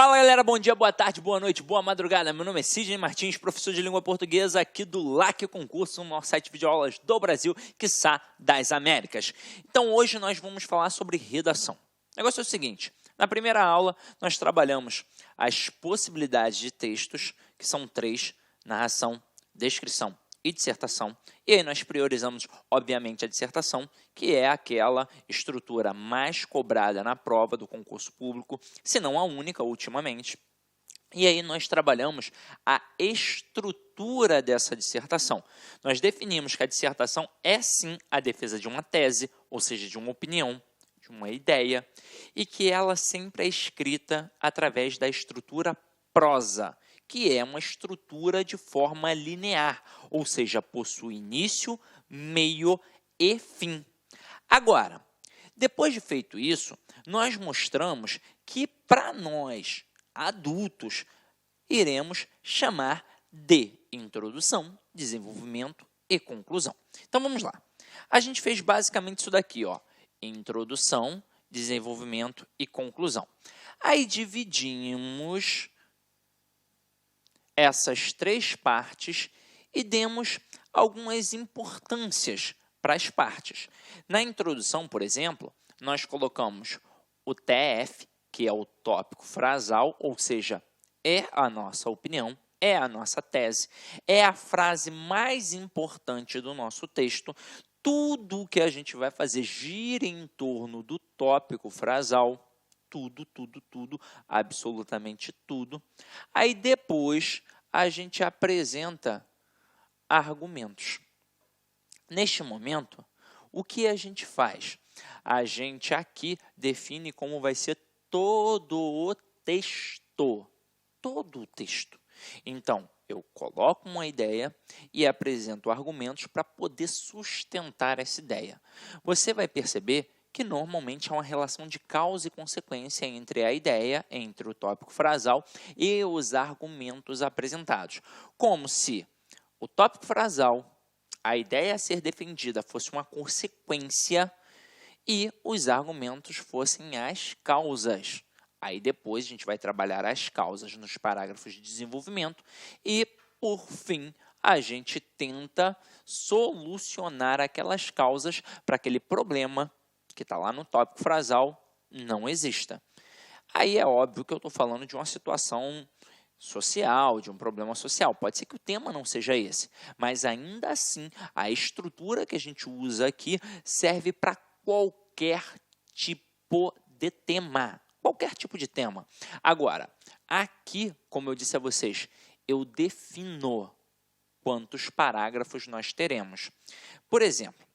Fala galera, bom dia, boa tarde, boa noite, boa madrugada. Meu nome é Sidney Martins, professor de língua portuguesa aqui do LAC Concurso, no maior site de videoaulas do Brasil, quiçá das Américas. Então hoje nós vamos falar sobre redação. O negócio é o seguinte, na primeira aula nós trabalhamos as possibilidades de textos, que são 3, narração, descrição e dissertação. E aí nós priorizamos, obviamente, a dissertação, que é aquela estrutura mais cobrada na prova do concurso público, se não a única ultimamente. E aí nós trabalhamos a estrutura dessa dissertação. Nós definimos que a dissertação é sim a defesa de uma tese, ou seja, de uma opinião, de uma ideia, e que ela sempre é escrita através da estrutura prosa, que é uma estrutura de forma linear, ou seja, possui início, meio e fim. Agora, depois de feito isso, nós mostramos que para nós, adultos, iremos chamar de introdução, desenvolvimento e conclusão. Então, vamos lá. A gente fez basicamente isso daqui, ó, introdução, desenvolvimento e conclusão. Aí dividimos essas 3 partes e demos algumas importâncias para as partes. Na introdução, por exemplo, nós colocamos o TF, que é o tópico frasal, ou seja, é a nossa opinião, é a nossa tese, é a frase mais importante do nosso texto. Tudo que a gente vai fazer gira em torno do tópico frasal, tudo, absolutamente tudo. Aí depois a gente apresenta argumentos. Neste momento, o que a gente faz? A gente aqui define como vai ser todo o texto. Todo o texto. Então, eu coloco uma ideia e apresento argumentos para poder sustentar essa ideia. Você vai perceber que normalmente há uma relação de causa e consequência entre a ideia, entre o tópico frasal e os argumentos apresentados. Como se o tópico frasal, a ideia a ser defendida, fosse uma consequência e os argumentos fossem as causas. Aí depois a gente vai trabalhar as causas nos parágrafos de desenvolvimento e, por fim, a gente tenta solucionar aquelas causas para aquele problema que está lá no tópico frasal não exista. Aí é óbvio que eu estou falando de uma situação social, de um problema social. Pode ser que o tema não seja esse, mas ainda assim a estrutura que a gente usa aqui serve para qualquer tipo de tema. Qualquer tipo de tema. Agora, aqui, como eu disse a vocês, eu defino quantos parágrafos nós teremos. Por exemplo,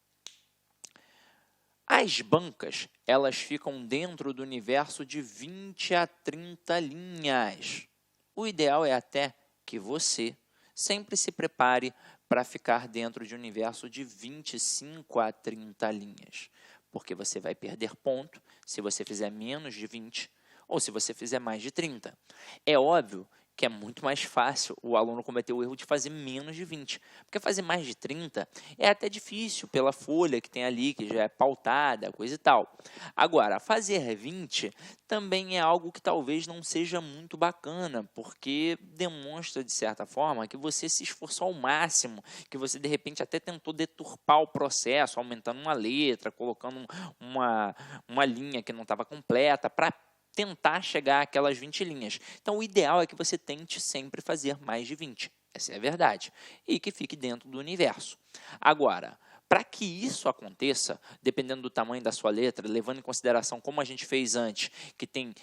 as bancas, elas ficam dentro do universo de 20 a 30 linhas. O ideal é até que você sempre se prepare para ficar dentro de um universo de 25 a 30 linhas, porque você vai perder ponto se você fizer menos de 20 ou se você fizer mais de 30. É óbvio que é muito mais fácil o aluno cometer o erro de fazer menos de 20, porque fazer mais de 30 é até difícil pela folha que tem ali, que já é pautada, coisa e tal. Agora, fazer 20 também é algo que talvez não seja muito bacana, porque demonstra, de certa forma, que você se esforçou ao máximo, que você, de repente, até tentou deturpar o processo, aumentando uma letra, colocando uma linha que não estava completa, para tentar chegar àquelas 20 linhas. Então, o ideal é que você tente sempre fazer mais de 20. Essa é a verdade. E que fique dentro do universo. Agora, para que isso aconteça, dependendo do tamanho da sua letra, levando em consideração como a gente fez antes, que tem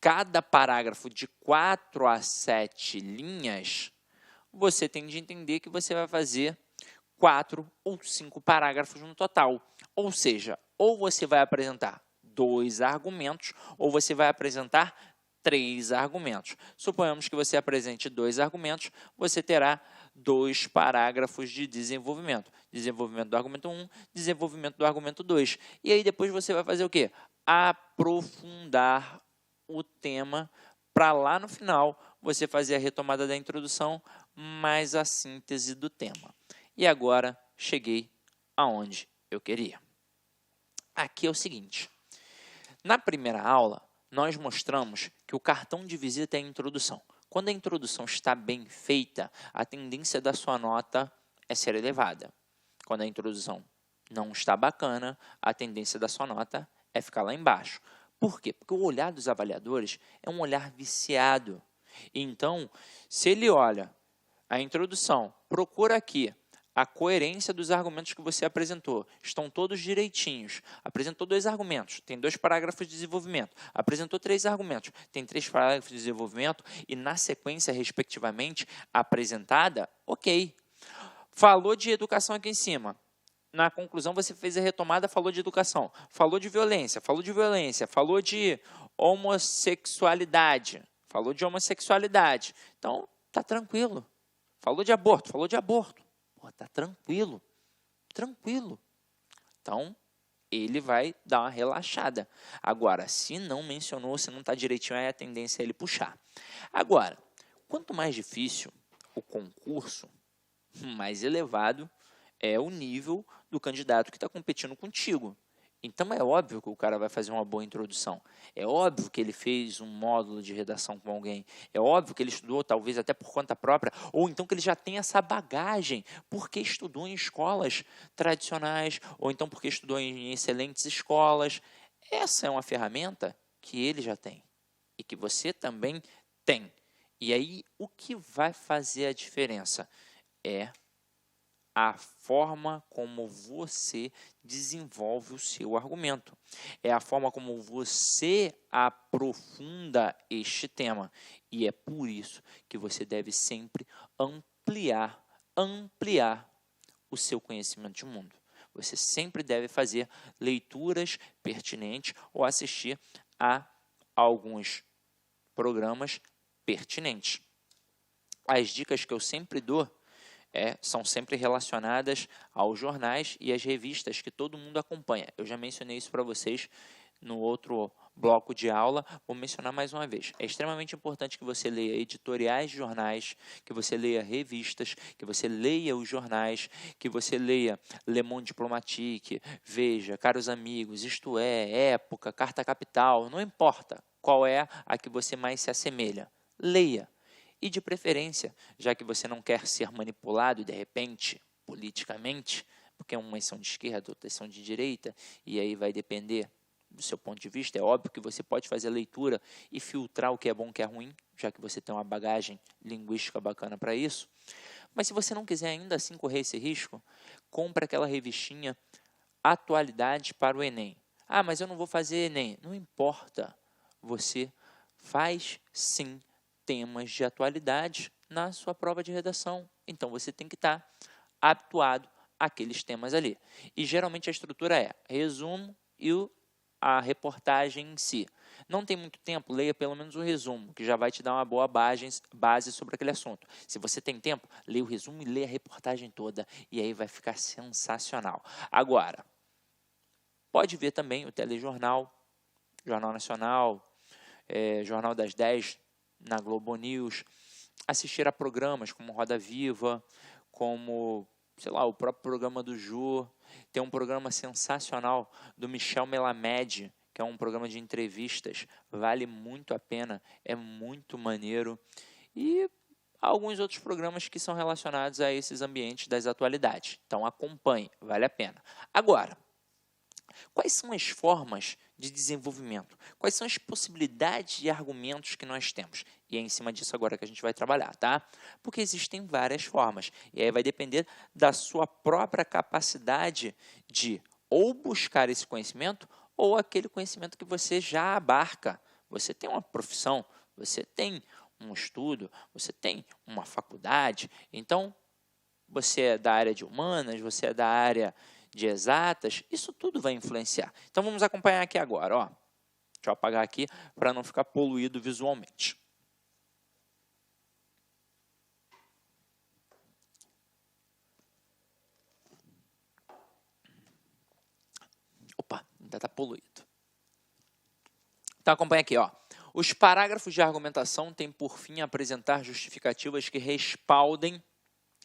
cada parágrafo de 4 a 7 linhas, você tem de entender que você vai fazer 4 ou 5 parágrafos no total. Ou seja, ou você vai apresentar 2 argumentos, ou você vai apresentar 3 argumentos. Suponhamos que você apresente 2 argumentos, você terá 2 parágrafos de desenvolvimento. Desenvolvimento do argumento 1, desenvolvimento do argumento 2. E aí depois você vai fazer o quê? Aprofundar o tema para lá no final você fazer a retomada da introdução mais a síntese do tema. E agora cheguei aonde eu queria. Aqui é o seguinte. Na primeira aula, nós mostramos que o cartão de visita é a introdução. Quando a introdução está bem feita, a tendência da sua nota é ser elevada. Quando a introdução não está bacana, a tendência da sua nota é ficar lá embaixo. Por quê? Porque o olhar dos avaliadores é um olhar viciado. Então, se ele olha a introdução, procura aqui a coerência dos argumentos que você apresentou. Estão todos direitinhos. Apresentou 2 argumentos, tem 2 parágrafos de desenvolvimento. Apresentou 3 argumentos, tem 3 parágrafos de desenvolvimento e na sequência, respectivamente, apresentada, ok. Falou de educação aqui em cima. Na conclusão, você fez a retomada, falou de educação. Falou de violência, falou de homossexualidade. Falou de homossexualidade. Então, tá tranquilo. Falou de aborto. Pô, tá tranquilo. Então, ele vai dar uma relaxada. Agora, se não mencionou, se não está direitinho, aí a tendência é ele puxar. Agora, quanto mais difícil o concurso, mais elevado é o nível do candidato que está competindo contigo. Então, é óbvio que o cara vai fazer uma boa introdução. É óbvio que ele fez um módulo de redação com alguém. É óbvio que ele estudou, talvez até por conta própria, ou então que ele já tem essa bagagem, porque estudou em escolas tradicionais, ou então porque estudou em excelentes escolas. Essa é uma ferramenta que ele já tem e que você também tem. E aí, o que vai fazer a diferença é a forma como você desenvolve o seu argumento. É a forma como você aprofunda este tema. E é por isso que você deve sempre ampliar o seu conhecimento de mundo. Você sempre deve fazer leituras pertinentes ou assistir a alguns programas pertinentes. As dicas que eu sempre dou são sempre relacionadas aos jornais e às revistas que todo mundo acompanha. Eu já mencionei isso para vocês no outro bloco de aula, vou mencionar mais uma vez. É extremamente importante que você leia editoriais de jornais, que você leia revistas, que você leia os jornais, que você leia Le Monde Diplomatique, Veja, Caros Amigos, Isto É, Época, Carta Capital, não importa qual é a que você mais se assemelha. Leia. E de preferência, já que você não quer ser manipulado, de repente, politicamente, porque umas são de esquerda, outras são de direita, e aí vai depender do seu ponto de vista. É óbvio que você pode fazer a leitura e filtrar o que é bom e o que é ruim, já que você tem uma bagagem linguística bacana para isso. Mas se você não quiser ainda assim correr esse risco, compre aquela revistinha Atualidade para o Enem. Ah, mas eu não vou fazer Enem. Não importa, você faz sim temas de atualidade na sua prova de redação. Então, você tem que estar habituado àqueles temas ali. E, geralmente, a estrutura é resumo e a reportagem em si. Não tem muito tempo, leia pelo menos o resumo, que já vai te dar uma boa base sobre aquele assunto. Se você tem tempo, leia o resumo e leia a reportagem toda. E aí vai ficar sensacional. Agora, pode ver também o telejornal, Jornal Nacional, Jornal das 10, na Globo News, assistir a programas como Roda Viva, como, sei lá, o próprio programa do Jô. Tem um programa sensacional do Michel Melamed, que é um programa de entrevistas, vale muito a pena, é muito maneiro. E alguns outros programas que são relacionados a esses ambientes das atualidades. Então acompanhe, vale a pena. Agora, quais são as formas de desenvolvimento? Quais são as possibilidades de argumentos que nós temos? E é em cima disso agora que a gente vai trabalhar, tá? Porque existem várias formas. E aí vai depender da sua própria capacidade de ou buscar esse conhecimento ou aquele conhecimento que você já abarca. Você tem uma profissão, você tem um estudo, você tem uma faculdade. Então, você é da área de humanas, você é da área de exatas, isso tudo vai influenciar. Então, vamos acompanhar aqui agora. Ó. Deixa eu apagar aqui para não ficar poluído visualmente. Opa, ainda está poluído. Então, acompanha aqui. Ó. Os parágrafos de argumentação têm por fim apresentar justificativas que respaldem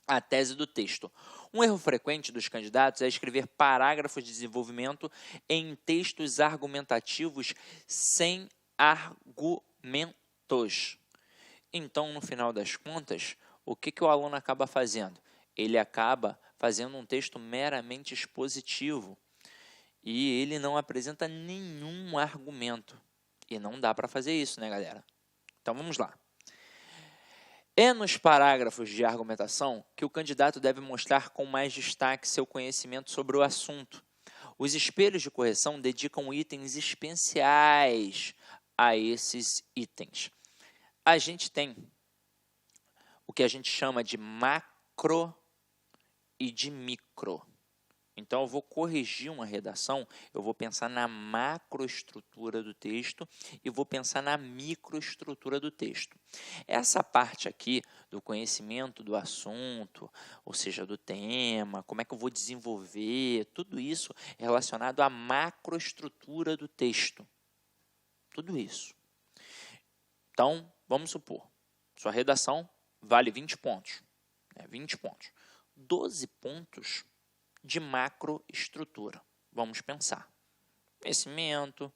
a tese do texto. Um erro frequente dos candidatos é escrever parágrafos de desenvolvimento em textos argumentativos sem argumentos. Então, no final das contas, o que o aluno acaba fazendo? Ele acaba fazendo um texto meramente expositivo e ele não apresenta nenhum argumento. E não dá para fazer isso, né, galera? Então, vamos lá. É nos parágrafos de argumentação que o candidato deve mostrar com mais destaque seu conhecimento sobre o assunto. Os espelhos de correção dedicam itens especiais a esses itens. A gente tem o que a gente chama de macro e de micro. Então, eu vou corrigir uma redação, eu vou pensar na macroestrutura do texto e vou pensar na microestrutura do texto. Essa parte aqui do conhecimento do assunto, ou seja, do tema, como é que eu vou desenvolver, tudo isso é relacionado à macroestrutura do texto. Tudo isso. Então, vamos supor, sua redação vale 20 pontos. 20 pontos. 12 pontos de macroestrutura. Vamos pensar. Conhecimento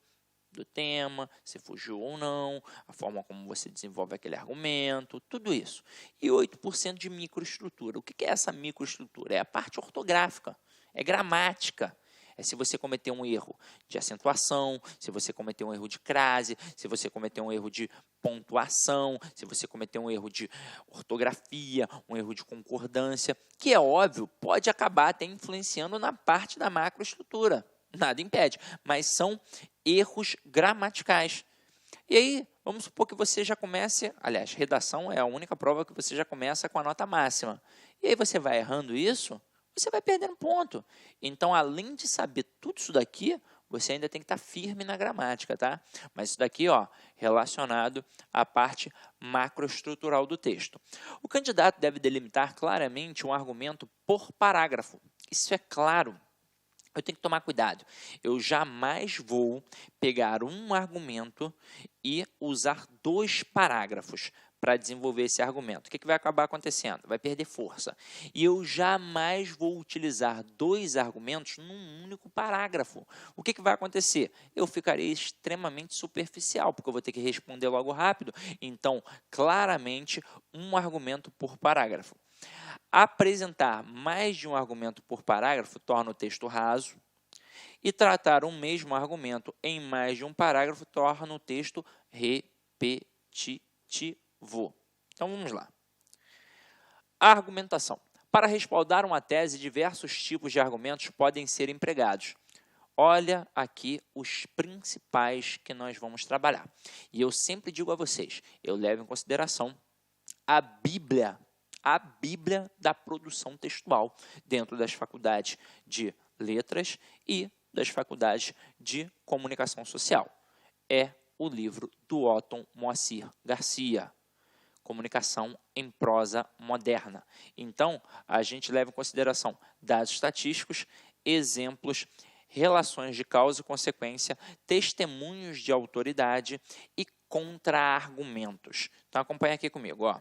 do tema, se fugiu ou não, a forma como você desenvolve aquele argumento, tudo isso. E 8% de microestrutura. O que é essa microestrutura? É a parte ortográfica, é gramática. É se você cometer um erro de acentuação, se você cometer um erro de crase, se você cometer um erro de pontuação, se você cometer um erro de ortografia, um erro de concordância, que é óbvio, pode acabar até influenciando na parte da macroestrutura. Nada impede, mas são erros gramaticais. E aí, vamos supor que você já comece, aliás, redação é a única prova que você já começa com a nota máxima. E aí você vai errando isso, você vai perdendo ponto. Então, além de saber tudo isso daqui, você ainda tem que estar firme na gramática, tá? Mas isso daqui, ó, relacionado à parte macroestrutural do texto. O candidato deve delimitar claramente um argumento por parágrafo. Isso é claro. Eu tenho que tomar cuidado. Eu jamais vou pegar um argumento e usar 2 parágrafos para desenvolver esse argumento. O que vai acabar acontecendo? Vai perder força. E eu jamais vou utilizar 2 argumentos num único parágrafo. O que vai acontecer? Eu ficarei extremamente superficial, porque eu vou ter que responder logo rápido. Então, claramente, um argumento por parágrafo. Apresentar mais de um argumento por parágrafo torna o texto raso e tratar um mesmo argumento em mais de um parágrafo torna o texto repetitivo. Então, vamos lá. Argumentação. Para respaldar uma tese, diversos tipos de argumentos podem ser empregados. Olha aqui os principais que nós vamos trabalhar. E eu sempre digo a vocês, eu levo em consideração a Bíblia da produção textual dentro das faculdades de letras e das faculdades de comunicação social. É o livro do Otton Moacir Garcia, Comunicação em Prosa Moderna. Então, a gente leva em consideração dados estatísticos, exemplos, relações de causa e consequência, testemunhos de autoridade e contra-argumentos. Então, acompanha aqui comigo, ó.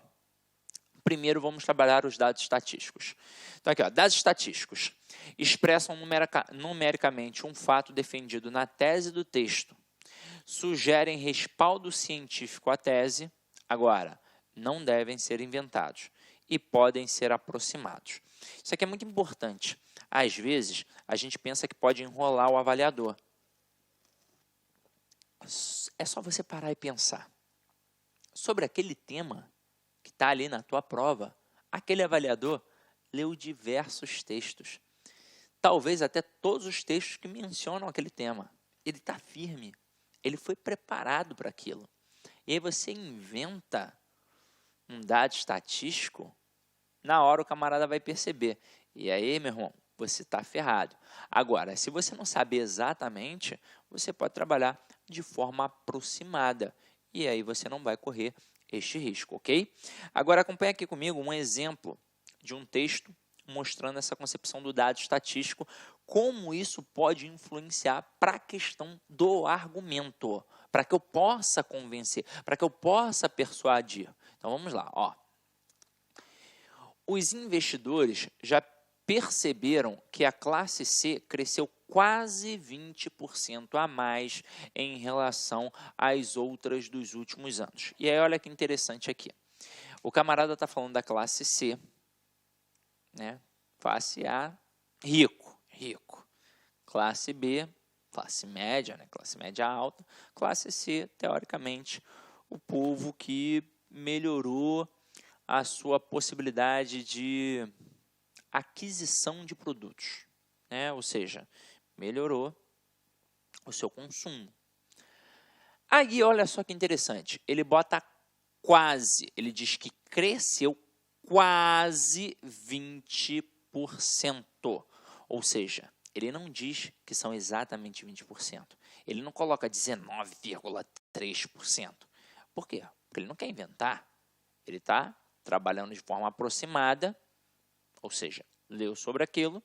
Primeiro, vamos trabalhar os dados estatísticos. Então, aqui, ó, dados estatísticos expressam numericamente um fato defendido na tese do texto, sugerem respaldo científico à tese, agora, não devem ser inventados e podem ser aproximados. Isso aqui é muito importante. Às vezes, a gente pensa que pode enrolar o avaliador. É só você parar e pensar. Sobre aquele tema que está ali na tua prova, aquele avaliador leu diversos textos. Talvez até todos os textos que mencionam aquele tema. Ele está firme. Ele foi preparado para aquilo. E aí você inventa um dado estatístico, na hora o camarada vai perceber. E aí, meu irmão, você está ferrado. Agora, se você não sabe exatamente, você pode trabalhar de forma aproximada. E aí você não vai correr este risco, ok? Agora, acompanhe aqui comigo um exemplo de um texto mostrando essa concepção do dado estatístico, como isso pode influenciar para a questão do argumento, para que eu possa convencer, para que eu possa persuadir. Então, vamos lá, ó. Os investidores já perceberam que a classe C cresceu quase 20% a mais em relação às outras dos últimos anos. E aí, olha que interessante aqui. O camarada está falando da classe C, né? Classe A, rico. Classe B, classe média, né? Classe média alta. Classe C, teoricamente, o povo que melhorou a sua possibilidade de aquisição de produtos, né? Ou seja, melhorou o seu consumo. Aí, olha só que interessante, ele bota quase, ele diz que cresceu quase 20%, ou seja, ele não diz que são exatamente 20%, ele não coloca 19,3%. Por quê? Porque ele não quer inventar, ele está trabalhando de forma aproximada, ou seja, leu sobre aquilo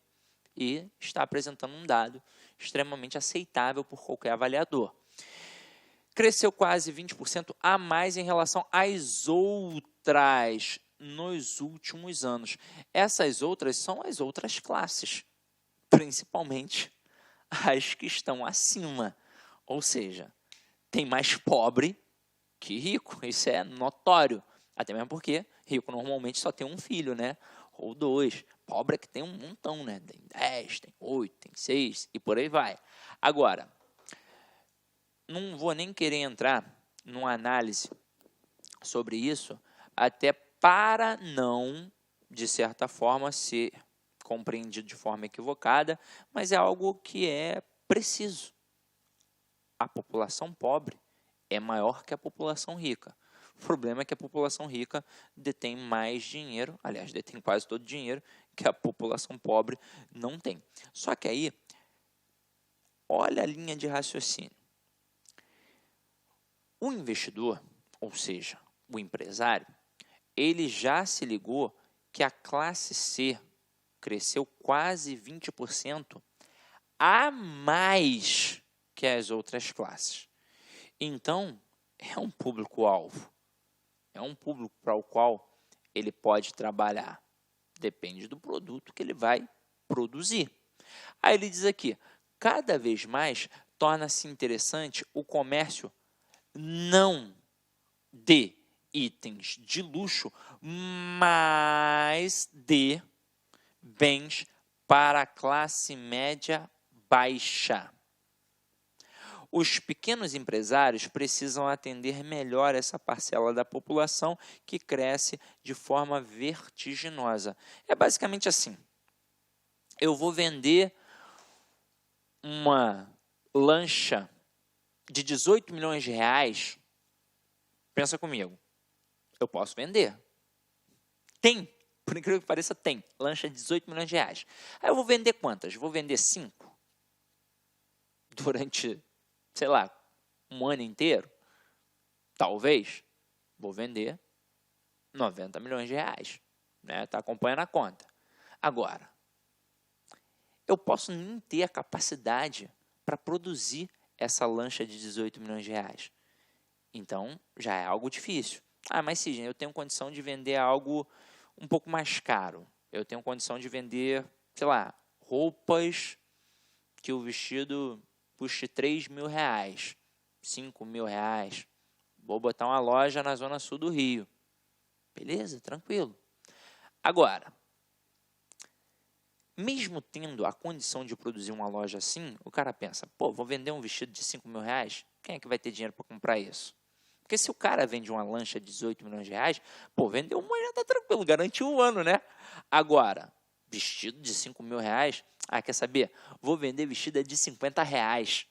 e está apresentando um dado extremamente aceitável por qualquer avaliador. Cresceu quase 20% a mais em relação às outras nos últimos anos. Essas outras são as outras classes, principalmente as que estão acima. Ou seja, tem mais pobre que rico, isso é notório. Até mesmo porque rico normalmente só tem um filho, né? Ou dois. Pobre é que tem um montão, né? Tem 10, tem 8, tem 6 e por aí vai. Agora, não vou nem querer entrar numa análise sobre isso, até para não, de certa forma, ser compreendido de forma equivocada, mas é algo que é preciso. A população pobre é maior que a população rica. O problema é que a população rica detém mais dinheiro, aliás, detém quase todo o dinheiro que a população pobre não tem. Só que aí, olha a linha de raciocínio. O investidor, ou seja, o empresário, ele já se ligou que a classe C cresceu quase 20% a mais que as outras classes. Então, é um público-alvo. É um público para o qual ele pode trabalhar. Depende do produto que ele vai produzir. Aí ele diz aqui, cada vez mais torna-se interessante o comércio não de itens de luxo, mas de bens para a classe média baixa. Os pequenos empresários precisam atender melhor essa parcela da população que cresce de forma vertiginosa. É basicamente assim, eu vou vender uma lancha de 18 milhões de reais, pensa comigo, eu posso vender. Tem, por incrível que pareça, tem. Lancha de 18 milhões de reais. Aí eu vou vender quantas? Vou vender 5? Durante, sei lá, um ano inteiro? Talvez. Vou vender 90 milhões de reais. Né? Tá acompanhando a conta. Agora, eu posso nem ter a capacidade para produzir essa lancha de 18 milhões de reais. Então, já é algo difícil. Ah, mas Sidney, eu tenho condição de vender algo um pouco mais caro. Eu tenho condição de vender, sei lá, roupas que o vestido custe 3 mil reais, 5 mil reais. Vou botar uma loja na zona sul do Rio. Beleza, tranquilo. Agora, mesmo tendo a condição de produzir uma loja assim, o cara pensa, pô, vou vender um vestido de 5 mil reais? Quem é que vai ter dinheiro para comprar isso? Porque se o cara vende uma lancha de 18 milhões de reais, pô, vender uma já tá tranquilo, garante um ano, né? Agora, vestido de 5 mil reais, quer saber? Vou vender vestido de 50 reais.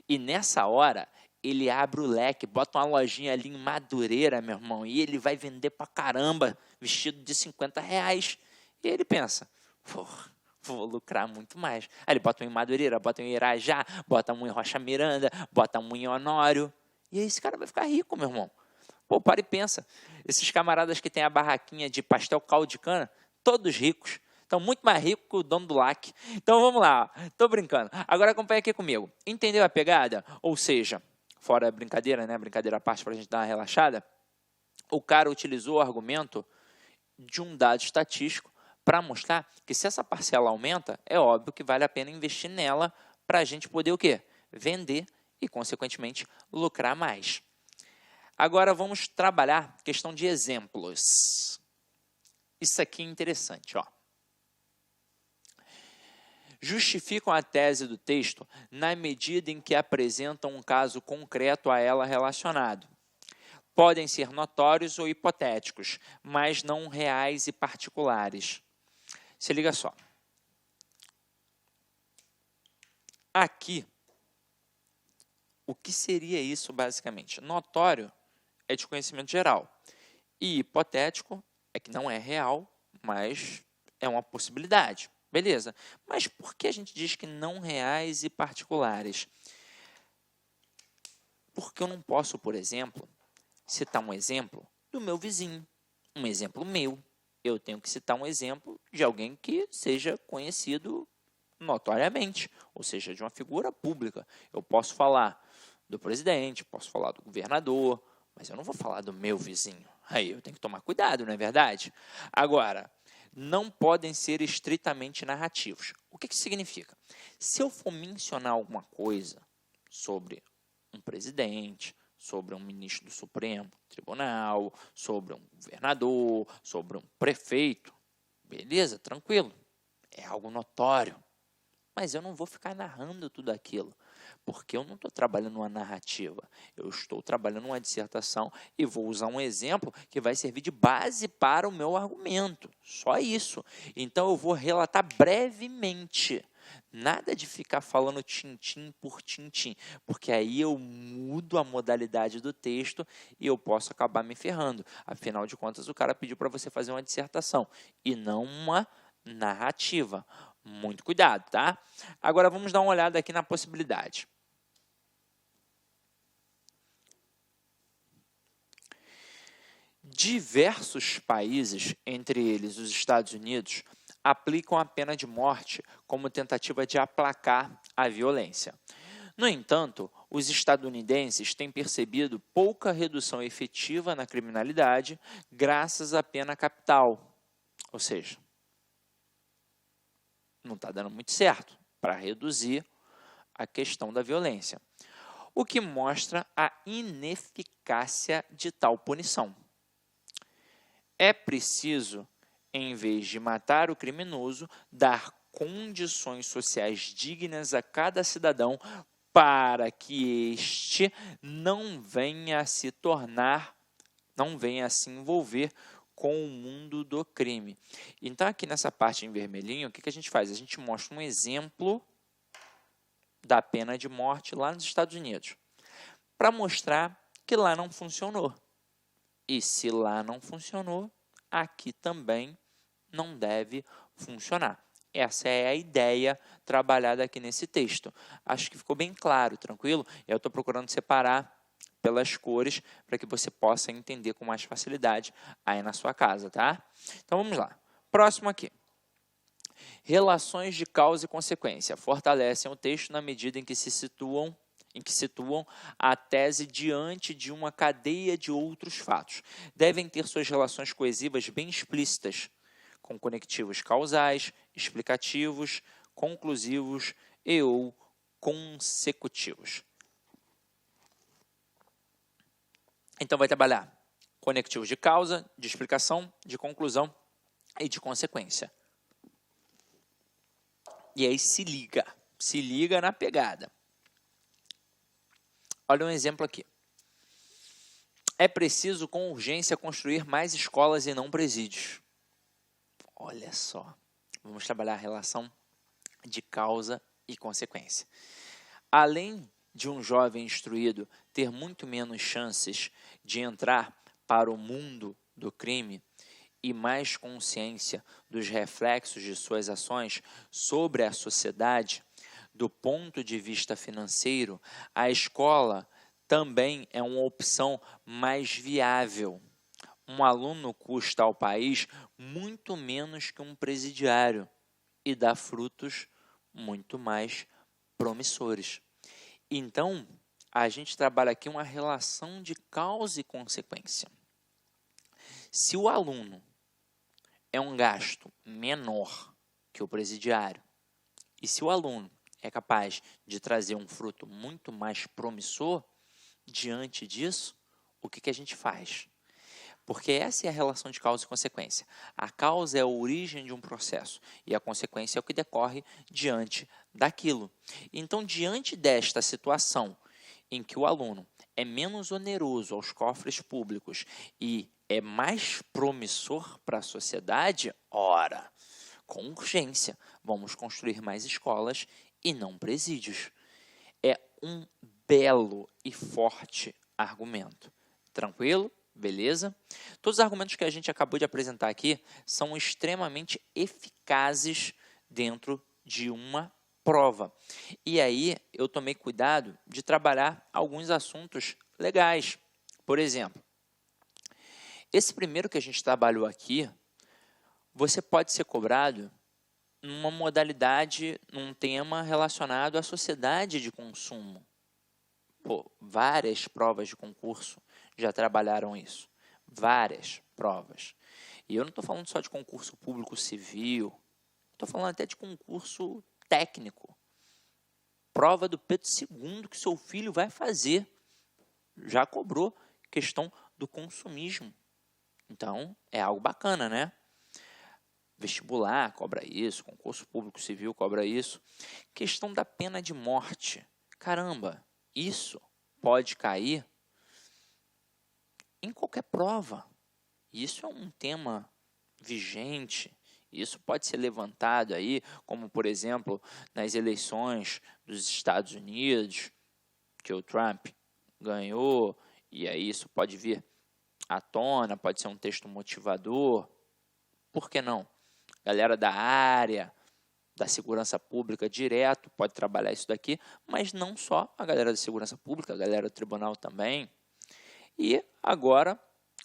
E nessa hora, ele abre o leque, bota uma lojinha ali em Madureira, meu irmão, e ele vai vender pra caramba vestido de 50 reais. E ele pensa, pô, vou lucrar muito mais. Aí ele bota um em Madureira, bota um em Irajá, bota um em Rocha Miranda, bota um em Honório. E aí esse cara vai ficar rico, meu irmão. Pô, para e pensa. Esses camaradas que têm a barraquinha de pastel caldo de cana, todos ricos. Estão muito mais ricos que o dono do LAC. Então vamos lá, estou brincando. Agora acompanha aqui comigo. Entendeu a pegada? Ou seja, fora a brincadeira, né? Brincadeira à parte para a gente dar uma relaxada. O cara utilizou o argumento de um dado estatístico para mostrar que se essa parcela aumenta, é óbvio que vale a pena investir nela para a gente poder o quê? Vender e, consequentemente, lucrar mais. Agora, vamos trabalhar questão de exemplos. Isso aqui é interessante, ó. Justificam a tese do texto na medida em que apresentam um caso concreto a ela relacionado. Podem ser notórios ou hipotéticos, mas não reais e particulares. Se liga só. Aqui, o que seria isso basicamente? Notório é de conhecimento geral. E hipotético é que não é real, mas é uma possibilidade. Beleza. Mas por que a gente diz que não reais e particulares? Porque eu não posso, por exemplo, citar um exemplo do meu vizinho, um exemplo meu. Eu tenho que citar um exemplo de alguém que seja conhecido notoriamente, ou seja, de uma figura pública. Eu posso falar do presidente, posso falar do governador, mas eu não vou falar do meu vizinho. Aí eu tenho que tomar cuidado, não é verdade? Agora, não podem ser estritamente narrativos. O que significa? Se eu for mencionar alguma coisa sobre um presidente, sobre um ministro do Supremo Tribunal, sobre um governador, sobre um prefeito, beleza, tranquilo, é algo notório. Mas eu não vou ficar narrando tudo aquilo, porque eu não estou trabalhando uma narrativa, eu estou trabalhando uma dissertação e vou usar um exemplo que vai servir de base para o meu argumento, só isso. Então eu vou relatar brevemente, nada de ficar falando tintim por tintim, porque aí eu mudo a modalidade do texto e eu posso acabar me ferrando. Afinal de contas, o cara pediu para você fazer uma dissertação e não uma narrativa. Muito cuidado, tá? Agora vamos dar uma olhada aqui na possibilidade. Diversos países, entre eles os Estados Unidos, aplicam a pena de morte como tentativa de aplacar a violência. No entanto, os estadunidenses têm percebido pouca redução efetiva na criminalidade graças à pena capital, ou seja, não está dando muito certo para reduzir a questão da violência, o que mostra a ineficácia de tal punição. É preciso, em vez de matar o criminoso, dar condições sociais dignas a cada cidadão para que este não venha a se envolver com o mundo do crime. Então, aqui nessa parte em vermelhinho, o que a gente faz? A gente mostra um exemplo da pena de morte lá nos Estados Unidos, para mostrar que lá não funcionou. E se lá não funcionou, aqui também não deve funcionar. Essa é a ideia trabalhada aqui nesse texto. Acho que ficou bem claro, tranquilo? Eu estou procurando separar pelas cores para que você possa entender com mais facilidade aí na sua casa, tá? Então vamos lá. Próximo aqui. Relações de causa e consequência fortalecem o texto na medida em que situam a tese diante de uma cadeia de outros fatos. Devem ter suas relações coesivas bem explícitas, com conectivos causais, explicativos, conclusivos e ou consecutivos. Então, vai trabalhar conectivos de causa, de explicação, de conclusão e de consequência. E aí se liga na pegada. Olha um exemplo aqui. É preciso com urgência construir mais escolas e não presídios. Olha só, vamos trabalhar a relação de causa e consequência. Além de um jovem instruído ter muito menos chances de entrar para o mundo do crime e mais consciência dos reflexos de suas ações sobre a sociedade, do ponto de vista financeiro, a escola também é uma opção mais viável. Um aluno custa ao país muito menos que um presidiário e dá frutos muito mais promissores. Então, a gente trabalha aqui uma relação de causa e consequência. Se o aluno é um gasto menor que o presidiário, e se o aluno é capaz de trazer um fruto muito mais promissor, diante disso, o que a gente faz? Porque essa é a relação de causa e consequência. A causa é a origem de um processo e a consequência é o que decorre diante daquilo. Então, diante desta situação em que o aluno é menos oneroso aos cofres públicos e é mais promissor para a sociedade, ora, com urgência, vamos construir mais escolas e não presídios. É um belo e forte argumento. Tranquilo? Beleza? Todos os argumentos que a gente acabou de apresentar aqui são extremamente eficazes dentro de uma prova. E aí eu tomei cuidado de trabalhar alguns assuntos legais. Por exemplo, esse primeiro que a gente trabalhou aqui, você pode ser cobrado numa modalidade, num tema relacionado à sociedade de consumo. Pô, várias provas de concurso já trabalharam isso. Várias provas. E eu não estou falando só de concurso público civil, estou falando até de concurso técnico. Prova do Pedro II que seu filho vai fazer. Já cobrou questão do consumismo. Então, é algo bacana, né? Vestibular cobra isso, concurso público civil cobra isso. Questão da pena de morte. Caramba, isso pode cair em qualquer prova. Isso é um tema vigente. Isso pode ser levantado aí, como por exemplo, nas eleições dos Estados Unidos, que o Trump ganhou, e aí isso pode vir à tona, pode ser um texto motivador. Por que não? Galera da área, da segurança pública direto pode trabalhar isso daqui, mas não só a galera da segurança pública, a galera do tribunal também. E agora,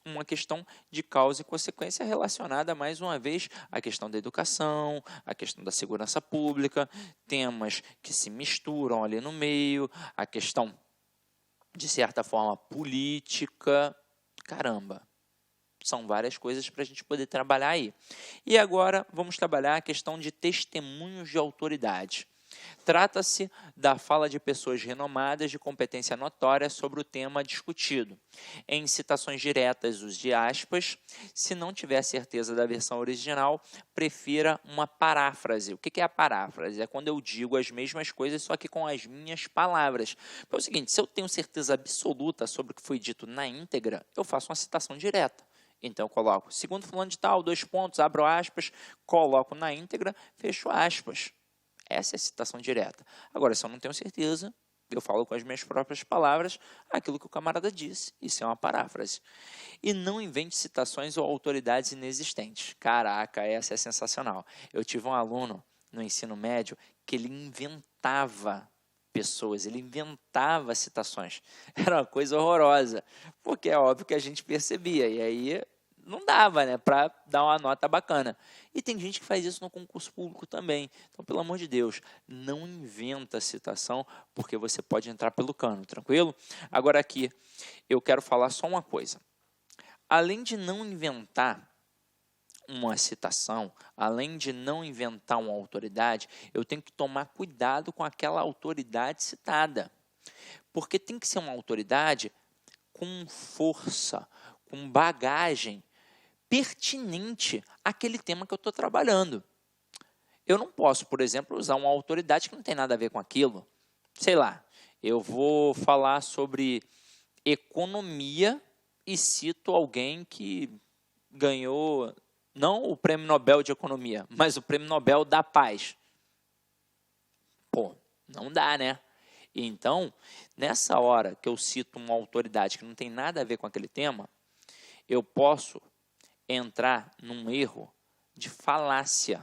uma questão de causa e consequência relacionada, mais uma vez, à questão da educação, à questão da segurança pública, temas que se misturam ali no meio, a questão, de certa forma, política. Caramba, são várias coisas para a gente poder trabalhar aí. E agora vamos trabalhar a questão de testemunhos de autoridade. Trata-se da fala de pessoas renomadas de competência notória sobre o tema discutido. Em citações diretas, use aspas. Se não tiver certeza da versão original, prefira uma paráfrase. O que é a paráfrase? É quando eu digo as mesmas coisas, só que com as minhas palavras. É o seguinte, se eu tenho certeza absoluta sobre o que foi dito na íntegra, eu faço uma citação direta. Então, eu coloco, segundo fulano de tal, 2 pontos, abro aspas, coloco na íntegra, fecho aspas. Essa é a citação direta. Agora, se eu não tenho certeza, eu falo com as minhas próprias palavras aquilo que o camarada disse. Isso é uma paráfrase. E não invente citações ou autoridades inexistentes. Caraca, essa é sensacional. Eu tive um aluno no ensino médio que ele inventava pessoas, ele inventava citações. Era uma coisa horrorosa, porque é óbvio que a gente percebia. E aí não dava, né, para dar uma nota bacana. E tem gente que faz isso no concurso público também. Então, pelo amor de Deus, não inventa citação, porque você pode entrar pelo cano, tranquilo? Agora aqui, eu quero falar só uma coisa. Além de não inventar uma citação, além de não inventar uma autoridade, eu tenho que tomar cuidado com aquela autoridade citada. Porque tem que ser uma autoridade com força, com bagagem, pertinente àquele tema que eu estou trabalhando. Eu não posso, por exemplo, usar uma autoridade que não tem nada a ver com aquilo. Sei lá, eu vou falar sobre economia e cito alguém que ganhou, não o Prêmio Nobel de Economia, mas o Prêmio Nobel da Paz. Pô, não dá, né? Então, nessa hora que eu cito uma autoridade que não tem nada a ver com aquele tema, eu posso entrar num erro de falácia.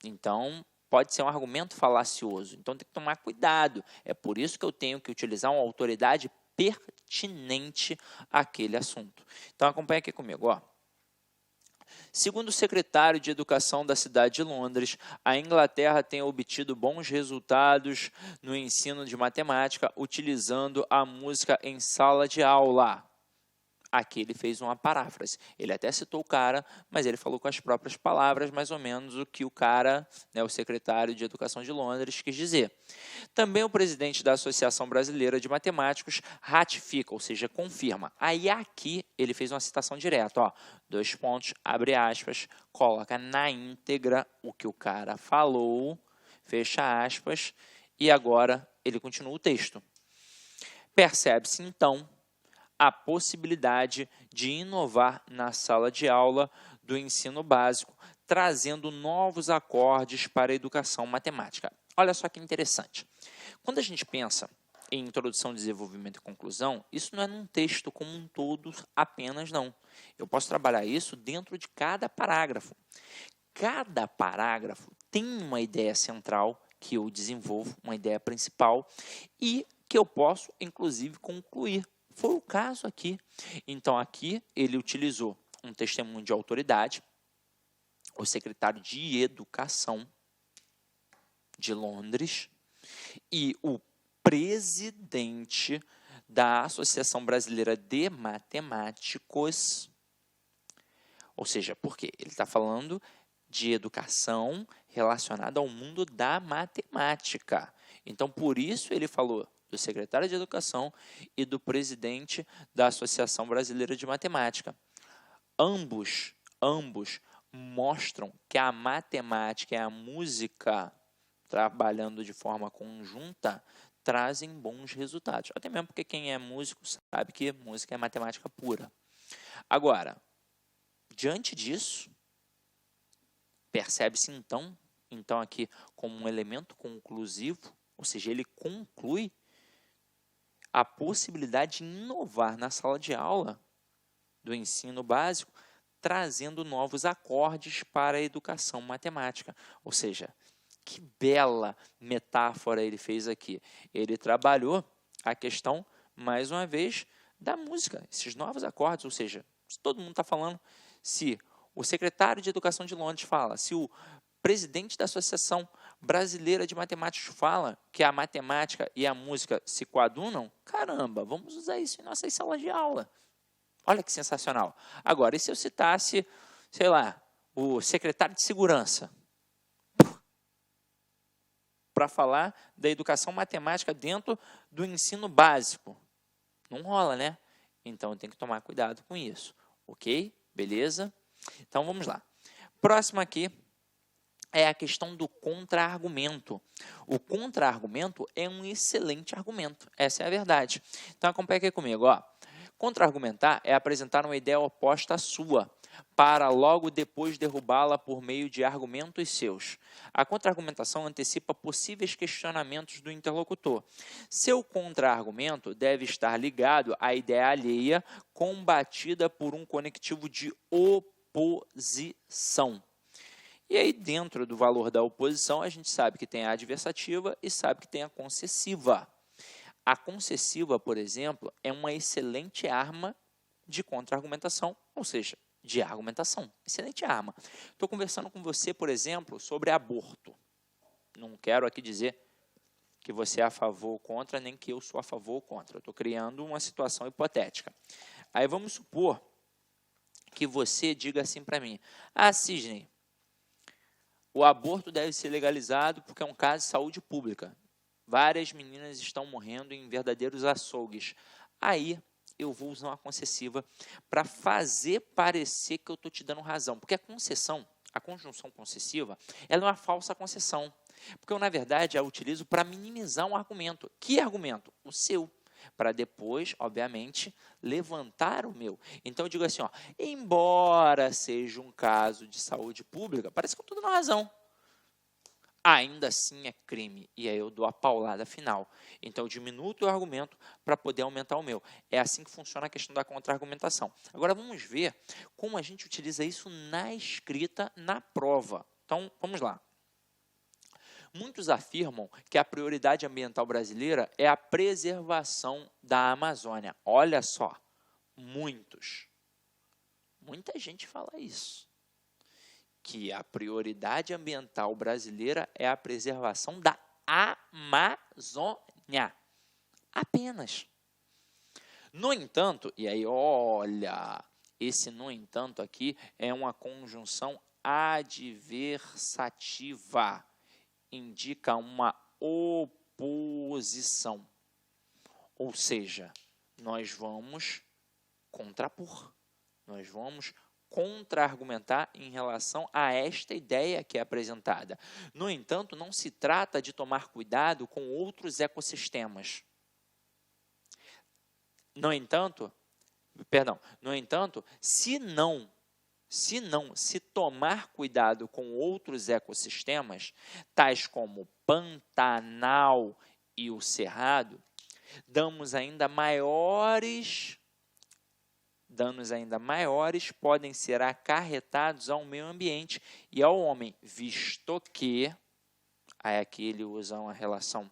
Então, pode ser um argumento falacioso. Então, tem que tomar cuidado. É por isso que eu tenho que utilizar uma autoridade pertinente àquele assunto. Então, acompanha aqui comigo, ó. Segundo o secretário de Educação da cidade de Londres, a Inglaterra tem obtido bons resultados no ensino de matemática utilizando a música em sala de aula. Aqui ele fez uma paráfrase. Ele até citou o cara, mas ele falou com as próprias palavras, mais ou menos, o que o cara, né, o secretário de Educação de Londres, quis dizer. Também o presidente da Associação Brasileira de Matemáticos ratifica, ou seja, confirma. Aí aqui ele fez uma citação direta, ó, 2 pontos, abre aspas, coloca na íntegra o que o cara falou, fecha aspas, e agora ele continua o texto. Percebe-se, então, a possibilidade de inovar na sala de aula do ensino básico, trazendo novos acordes para a educação matemática. Olha só que interessante. Quando a gente pensa em introdução, desenvolvimento e conclusão, isso não é num texto como um todo apenas, não. Eu posso trabalhar isso dentro de cada parágrafo. Cada parágrafo tem uma ideia central que eu desenvolvo, uma ideia principal, e que eu posso, inclusive, concluir. Foi o caso aqui. Então, aqui ele utilizou um testemunho de autoridade, o secretário de Educação de Londres e o presidente da Associação Brasileira de Matemáticos. Ou seja, por quê? Ele está falando de educação relacionada ao mundo da matemática. Então, por isso ele falou do secretário de Educação e do presidente da Associação Brasileira de Matemática. Ambos mostram que a matemática e a música, trabalhando de forma conjunta, trazem bons resultados. Até mesmo porque quem é músico sabe que música é matemática pura. Agora, diante disso, percebe-se então aqui como um elemento conclusivo, ou seja, ele conclui a possibilidade de inovar na sala de aula do ensino básico, trazendo novos acordes para a educação matemática. Ou seja, que bela metáfora ele fez aqui. Ele trabalhou a questão, mais uma vez, da música, esses novos acordes, ou seja, se todo mundo está falando, se o secretário de Educação de Londres fala, se o presidente da Associação Brasileira de Matemáticos fala que a matemática e a música se coadunam, caramba, vamos usar isso em nossas salas de aula. Olha que sensacional. Agora, e se eu citasse, sei lá, o secretário de Segurança para falar da educação matemática dentro do ensino básico? Não rola, né? Então, eu tenho que tomar cuidado com isso. Ok? Beleza? Então, vamos lá. Próximo aqui é a questão do contra-argumento. O contra-argumento é um excelente argumento. Essa é a verdade. Então, acompanha aqui comigo. Ó. Contra-argumentar é apresentar uma ideia oposta à sua, para logo depois derrubá-la por meio de argumentos seus. A contra-argumentação antecipa possíveis questionamentos do interlocutor. Seu contra-argumento deve estar ligado à ideia alheia, combatida por um conectivo de oposição. E aí, dentro do valor da oposição, a gente sabe que tem a adversativa e sabe que tem a concessiva. A concessiva, por exemplo, é uma excelente arma de contra-argumentação, ou seja, de argumentação. Excelente arma. Estou conversando com você, por exemplo, sobre aborto. Não quero aqui dizer que você é a favor ou contra, nem que eu sou a favor ou contra. Estou criando uma situação hipotética. Aí vamos supor que você diga assim para mim, Sidney, o aborto deve ser legalizado porque é um caso de saúde pública. Várias meninas estão morrendo em verdadeiros açougues. Aí eu vou usar uma concessiva para fazer parecer que eu estou te dando razão. Porque a concessão, a conjunção concessiva, ela é uma falsa concessão. Porque eu, na verdade, a utilizo para minimizar um argumento. Que argumento? O seu. Para depois, obviamente, levantar o meu. Então, eu digo assim, ó, embora seja um caso de saúde pública, parece que eu estou dando razão. Ainda assim é crime. E aí eu dou a paulada final. Então, eu diminuo o teu argumento para poder aumentar o meu. É assim que funciona a questão da contra-argumentação. Agora, vamos ver como a gente utiliza isso na escrita, na prova. Então, vamos lá. Muitos afirmam que a prioridade ambiental brasileira é a preservação da Amazônia. Olha só, muita gente fala isso. Que a prioridade ambiental brasileira é a preservação da Amazônia. Apenas. No entanto, e aí olha, esse no entanto aqui é uma conjunção adversativa, indica uma oposição, ou seja, nós vamos contrapor, nós vamos contra-argumentar em relação a esta ideia que é apresentada. No entanto, não se trata de tomar cuidado com outros ecossistemas. No entanto, se tomar cuidado com outros ecossistemas, tais como o Pantanal e o Cerrado, danos ainda maiores podem ser acarretados ao meio ambiente e ao homem, visto que, aí aqui ele usa uma relação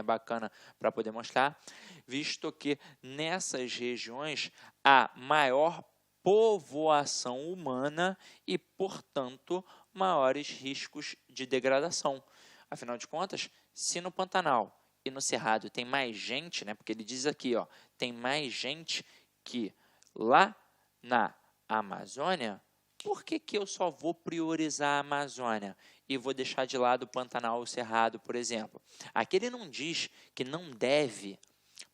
bacana para poder mostrar, visto que nessas regiões há maior povoação humana e, portanto, maiores riscos de degradação. Afinal de contas, se no Pantanal e no Cerrado tem mais gente, porque ele diz aqui, tem mais gente que lá na Amazônia, por que eu só vou priorizar a Amazônia e vou deixar de lado o Pantanal ou o Cerrado, por exemplo? Aqui ele não diz que não deve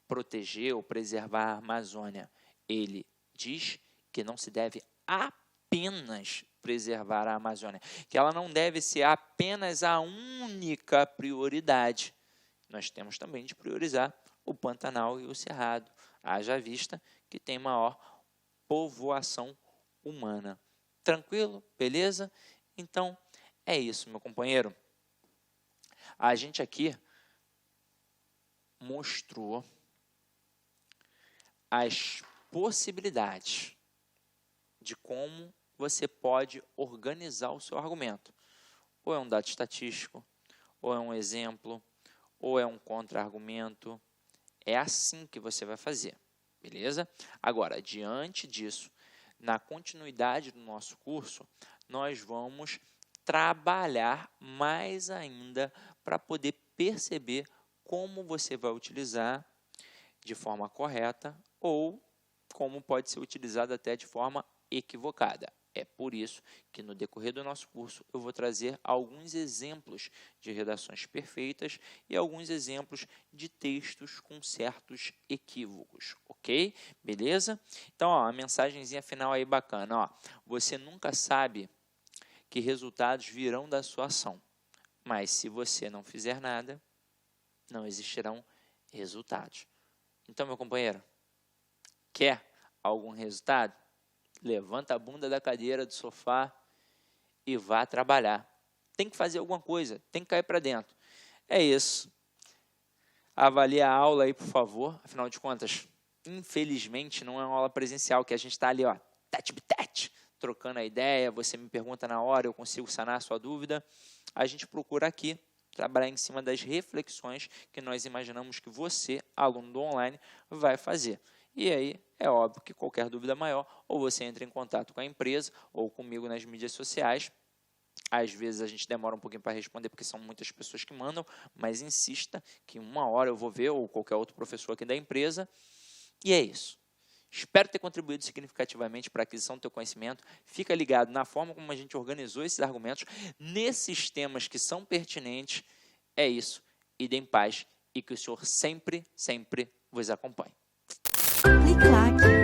proteger ou preservar a Amazônia. Ele diz que não se deve apenas preservar a Amazônia, que ela não deve ser apenas a única prioridade. Nós temos também de priorizar o Pantanal e o Cerrado, haja vista que tem maior povoação humana. Tranquilo? Beleza? Então, é isso, meu companheiro. A gente aqui mostrou as possibilidades de como você pode organizar o seu argumento. Ou é um dado estatístico, ou é um exemplo, ou é um contra-argumento. É assim que você vai fazer, beleza? Agora, diante disso, na continuidade do nosso curso, nós vamos trabalhar mais ainda para poder perceber como você vai utilizar de forma correta ou como pode ser utilizado até de forma equivocada. É por isso que no decorrer do nosso curso eu vou trazer alguns exemplos de redações perfeitas e alguns exemplos de textos com certos equívocos, ok? Beleza? Então, a mensagenzinha final aí bacana. Você nunca sabe que resultados virão da sua ação, mas se você não fizer nada, não existirão resultados. Então, meu companheiro, quer algum resultado? Levanta a bunda da cadeira, do sofá e vá trabalhar. Tem que fazer alguma coisa, tem que cair para dentro. É isso. Avalie a aula aí, por favor. Afinal de contas, infelizmente, não é uma aula presencial, que a gente está ali, tete-tete, trocando a ideia, você me pergunta na hora, eu consigo sanar a sua dúvida. A gente procura aqui trabalhar em cima das reflexões que nós imaginamos que você, aluno do online, vai fazer. E aí, é óbvio que qualquer dúvida maior, ou você entra em contato com a empresa, ou comigo nas mídias sociais. Às vezes a gente demora um pouquinho para responder, porque são muitas pessoas que mandam, mas insista que uma hora eu vou ver, ou qualquer outro professor aqui da empresa. E é isso. Espero ter contribuído significativamente para a aquisição do teu conhecimento. Fica ligado na forma como a gente organizou esses argumentos, nesses temas que são pertinentes. É isso. Ide em paz e que o Senhor sempre, sempre vos acompanhe. Clique lá aqui.